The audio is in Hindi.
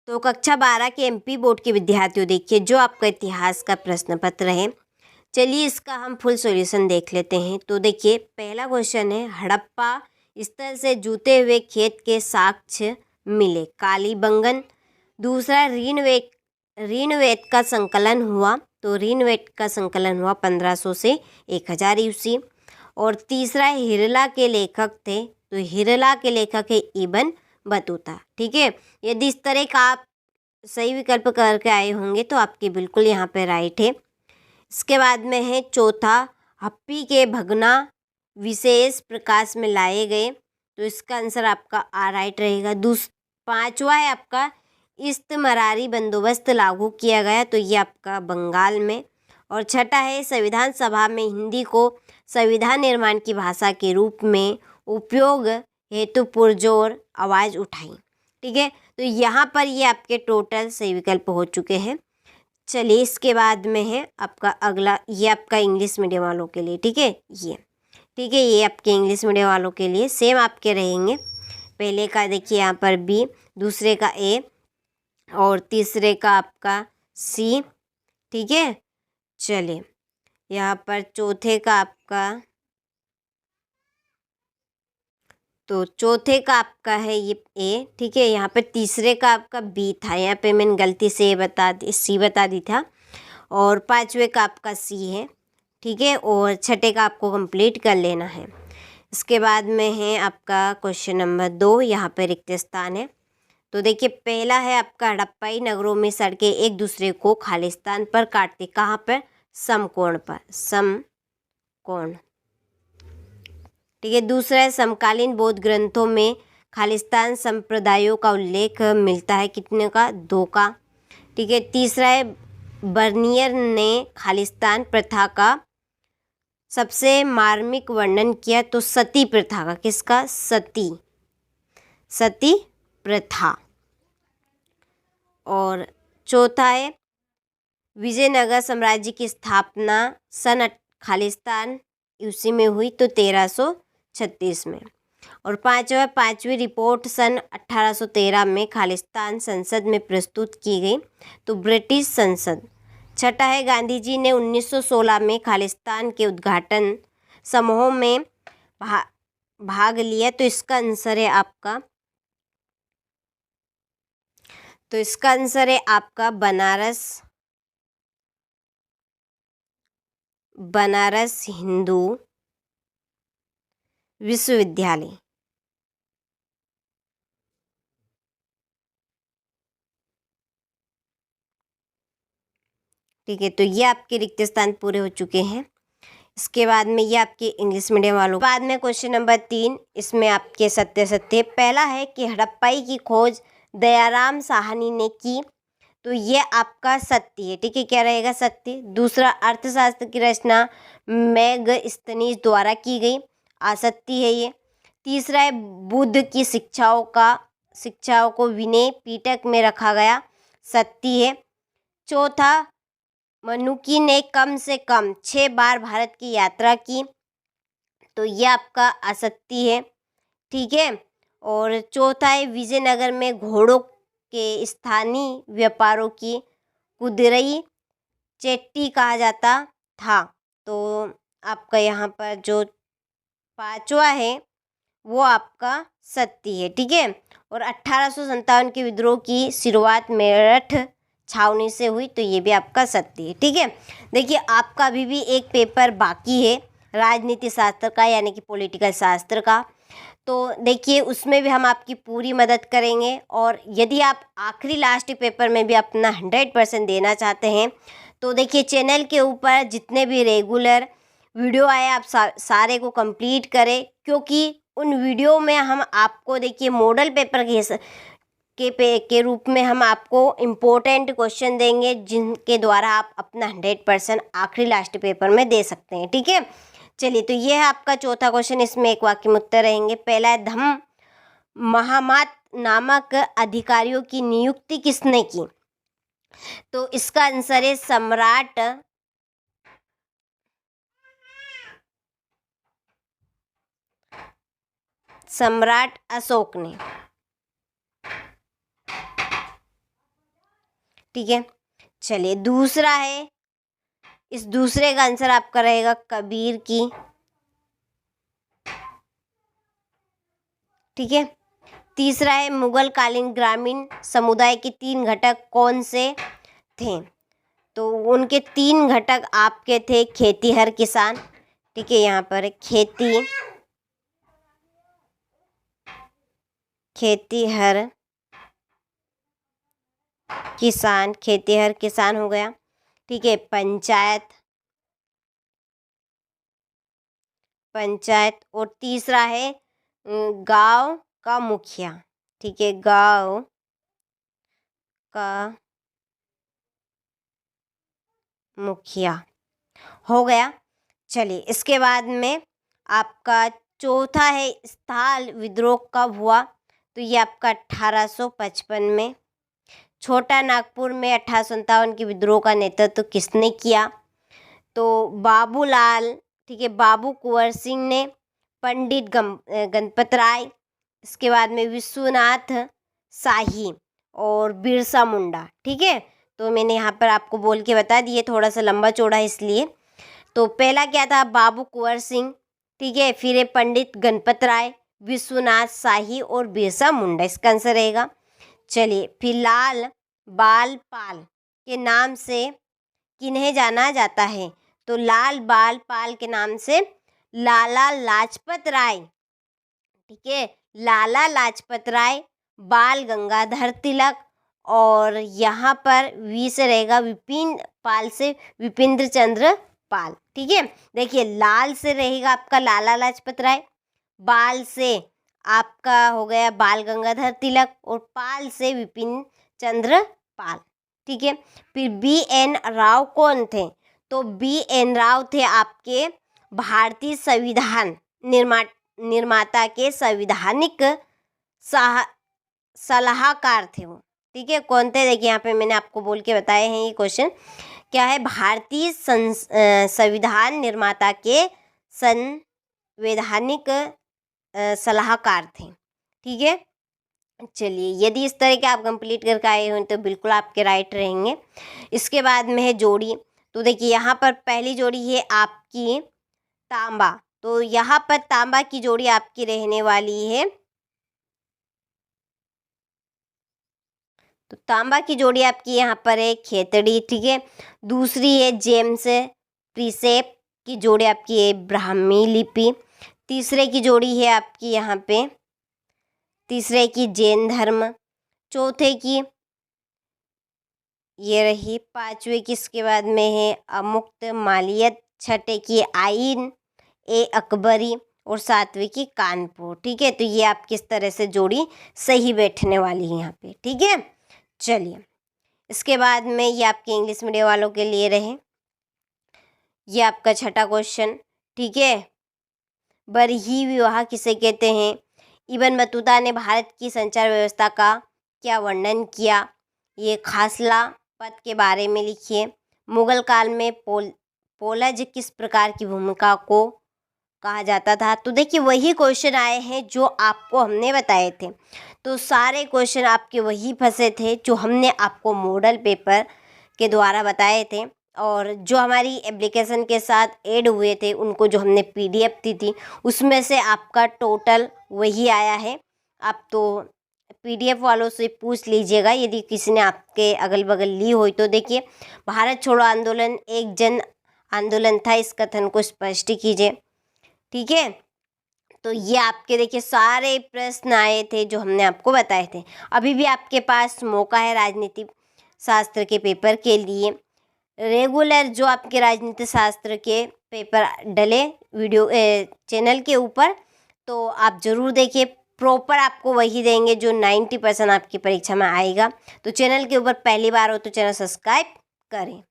तो कक्षा 12 के एमपी बोर्ड के विद्यार्थियों, देखिए जो आपका इतिहास का प्रश्न पत्र है, चलिए इसका हम फुल सॉल्यूशन देख लेते हैं। तो देखिए पहला क्वेश्चन है, हड़प्पा स्तर से जूते हुए खेत के साक्ष्य मिले, कालीबंगन। दूसरा, ऋग्वेद का संकलन हुआ, तो ऋग्वेद का संकलन हुआ 1500 से 1000 ईस्वी। और तीसरा, हिरला के लेखक थे, तो हिरला के लेखक है इब्न बतूता। ठीक है, यदि इस तरह का आप सही विकल्प करके आए होंगे तो आपके बिल्कुल यहाँ पे राइट है। इसके बाद में है चौथा, हप्पी के भगना विशेष प्रकाश में लाए गए, तो इसका आंसर आपका राइट रहेगा। पांचवा है आपका, इस्तमरारी बंदोबस्त लागू किया गया, तो ये आपका बंगाल में। और छठा है, संविधान सभा में हिंदी को संविधान निर्माण की भाषा के रूप में उपयोग हेतु पुरजोर आवाज़ उठाई। ठीक है, तो यहाँ पर ये आपके टोटल सही विकल्प हो चुके हैं। चलिए इसके बाद में है आपका अगला, ये आपका इंग्लिश मीडियम वालों के लिए। ठीक है, ये आपके इंग्लिश मीडियम वालों के लिए सेम आपके रहेंगे। पहले का देखिए यहाँ पर बी, दूसरे का ए और तीसरे का आपका सी। ठीक है, चलिए यहाँ पर चौथे का आपका, तो चौथे का आपका है ये ए। ठीक है, यहाँ पे तीसरे का आपका बी था, यहाँ पे मैंने गलती से सी बता दी था। और पांचवे का आपका सी है। ठीक है, और छठे का आपको कंप्लीट कर लेना है। इसके बाद में है आपका क्वेश्चन नंबर 2, यहाँ पर रिक्त स्थान है। तो देखिए पहला है आपका, हड़प्पाई नगरों में सड़कें एक दूसरे को खालिस्तान पर काटती, कहाँ पर? समकोण पर, समकोण। ठीक है, दूसरा है, समकालीन बौद्ध ग्रंथों में खालिस्तान संप्रदायों का उल्लेख मिलता है, कितने का? 2 का। ठीक है, तीसरा है, बर्नियर ने खालिस्तान प्रथा का सबसे मार्मिक वर्णन किया, तो सती प्रथा का, किसका? सती प्रथा। और चौथा है, विजयनगर साम्राज्य की स्थापना सन खालिस्तान यूसी में हुई, तो 1336 में। और पांचवी रिपोर्ट सन 1813 में खालिस्तान संसद में प्रस्तुत की गई, तो ब्रिटिश संसद। छठा है, गांधी जी ने 1916 में खालिस्तान के उद्घाटन समारोह में भाग लिया, तो इसका आंसर है आपका, बनारस हिंदू विश्वविद्यालय। ठीक है, तो ये आपके रिक्त स्थान पूरे हो चुके हैं। इसके बाद में ये आपके इंग्लिश मीडियम वालों, बाद में क्वेश्चन नंबर 3, इसमें आपके सत्य। पहला है कि हड़प्पाई की खोज दयाराम साहनी ने की, तो ये आपका सत्य है। ठीक है, क्या रहेगा? सत्य। दूसरा, अर्थशास्त्र की रचना मेगस्थनीज द्वारा की गई, असत्य है ये। तीसरा है, बुद्ध की शिक्षाओं को विनय पिटक में रखा गया, सत्य है। चौथा, मनुकी ने कम से कम 6 बार भारत की यात्रा की, तो यह आपका असत्य है। ठीक है, और चौथा है, विजयनगर में घोड़ों के स्थानीय व्यापारों की कुदरई चेट्टी कहा जाता था, तो आपका यहाँ पर जो पांचवा है वो आपका सत्य है। ठीक है, और 1857 के विद्रोह की शुरुआत मेरठ छावनी से हुई, तो ये भी आपका सत्य है। ठीक है, देखिए आपका अभी भी एक पेपर बाकी है राजनीति शास्त्र का, यानी कि पॉलिटिकल शास्त्र का, तो देखिए उसमें भी हम आपकी पूरी मदद करेंगे। और यदि आप आखिरी लास्ट पेपर में भी अपना 100% देना चाहते हैं, तो देखिए चैनल के ऊपर जितने भी रेगुलर वीडियो आए आप सारे को कंप्लीट करें, क्योंकि उन वीडियो में हम आपको देखिए मॉडल पेपर के रूप में हम आपको इम्पोर्टेंट क्वेश्चन देंगे, जिनके द्वारा आप अपना 100% आखिरी लास्ट पेपर में दे सकते हैं। ठीक है, चलिए तो ये है आपका चौथा क्वेश्चन, इसमें एक वाक्य में उत्तर रहेंगे। पहला है, धम्म महामात नामक अधिकारियों की नियुक्ति किसने की, तो इसका आंसर है सम्राट अशोक ने। ठीक है। चलिए दूसरा है, इस दूसरे का आंसर आपका रहेगा कबीर की, ठीक है। तीसरा है मुगल कालीन ग्रामीण समुदाय के 3 घटक कौन से थे? तो उनके 3 घटक आपके थे खेतीहर किसान, ठीक है, यहाँ पर खेतीहर किसान हो गया, ठीक है। पंचायत और तीसरा है गांव का मुखिया, ठीक है, गांव का मुखिया हो गया। चलिए इसके बाद में आपका चौथा है स्थाल विद्रोह कब हुआ? तो ये आपका 1855 में। छोटा नागपुर में 1857 के विद्रोह का नेतृत्व किसने किया? तो बाबूलाल, ठीक है, बाबू कुंवर सिंह ने, पंडित गणपत राय, इसके बाद में विश्वनाथ शाही और बिरसा मुंडा, ठीक है। तो मैंने यहाँ पर आपको बोल के बता दिए, थोड़ा सा लंबा चौड़ा है इसलिए। तो पहला क्या था? बाबू कुंवर सिंह, ठीक है, फिर है पंडित गणपत राय, विश्वनाथ शाही और बिरसा मुंडा, इसका आंसर रहेगा। चलिए फिर लाल बाल पाल के नाम से किन्हें जाना जाता है? तो लाल बाल पाल के नाम से लाला लाजपत राय, ठीक है, लाला लाजपत राय, बाल गंगाधर तिलक, और यहाँ पर वी से रहेगा विपिन पाल से विपिंद्र चंद्र पाल, ठीक है। देखिए लाल से रहेगा आपका लाला लाजपत राय, बाल से आपका हो गया बाल गंगाधर तिलक और पाल से विपिन चंद्र पाल, ठीक है। फिर B.N. राव कौन थे? तो B.N. राव थे आपके भारतीय संविधान निर्माता के संवैधानिक सलाहकार थे वो, ठीक है। कौन थे? देखिए यहाँ पे मैंने आपको बोल के बताए हैं ये क्वेश्चन क्या है। भारतीय संविधान निर्माता के संवैधानिक सलाहकार थे, ठीक है। चलिए यदि इस तरह के आप कंप्लीट करके आए हो तो बिल्कुल आपके राइट रहेंगे। इसके बाद में है जोड़ी। तो देखिए यहाँ पर पहली जोड़ी है आपकी तांबा, तो यहाँ पर तांबा की जोड़ी आपकी रहने वाली है, तो तांबा की जोड़ी आपकी यहाँ पर है खेतड़ी, ठीक है। दूसरी है जेम्स प्रिसेप की जोड़ी आपकी है ब्राह्मी लिपि। तीसरे की जोड़ी है आपकी यहाँ पे, तीसरे की जैन धर्म। चौथे की ये रही, पांचवे की इसके बाद में है अमुक्त मालियत। छठे की आइन ए अकबरी और सातवें की कानपुर, ठीक है। तो ये आप किस तरह से जोड़ी सही बैठने वाली है यहाँ पे, ठीक है। चलिए इसके बाद में ये आपके इंग्लिश मीडियम वालों के लिए रहे, ये आपका छठा क्वेश्चन, ठीक है। बरही विवाह किसे कहते हैं? इब्न बतूता ने भारत की संचार व्यवस्था का क्या वर्णन किया? ये खासला पद के बारे में लिखिए। मुगल काल में पोलज किस प्रकार की भूमिका को कहा जाता था? तो देखिए वही क्वेश्चन आए हैं जो आपको हमने बताए थे, तो सारे क्वेश्चन आपके वही फंसे थे जो हमने आपको मॉडल पेपर के द्वारा बताए थे, और जो हमारी एप्लीकेशन के साथ ऐड हुए थे उनको जो हमने PDF दी थी उसमें से आपका टोटल वही आया है। आप तो PDF वालों से पूछ लीजिएगा यदि किसी ने आपके अगल बगल ली हो तो। देखिए भारत छोड़ो आंदोलन एक जन आंदोलन था, इस कथन को स्पष्ट कीजिए, ठीक है। तो ये आपके देखिए सारे प्रश्न आए थे जो हमने आपको बताए थे। अभी भी आपके पास मौका है राजनीति शास्त्र के पेपर के लिए। रेगुलर जो आपके राजनीति शास्त्र के पेपर डले वीडियो चैनल के ऊपर, तो आप ज़रूर देखिए, प्रॉपर आपको वही देंगे जो 90% आपकी परीक्षा में आएगा। तो चैनल के ऊपर पहली बार हो तो चैनल सब्सक्राइब करें।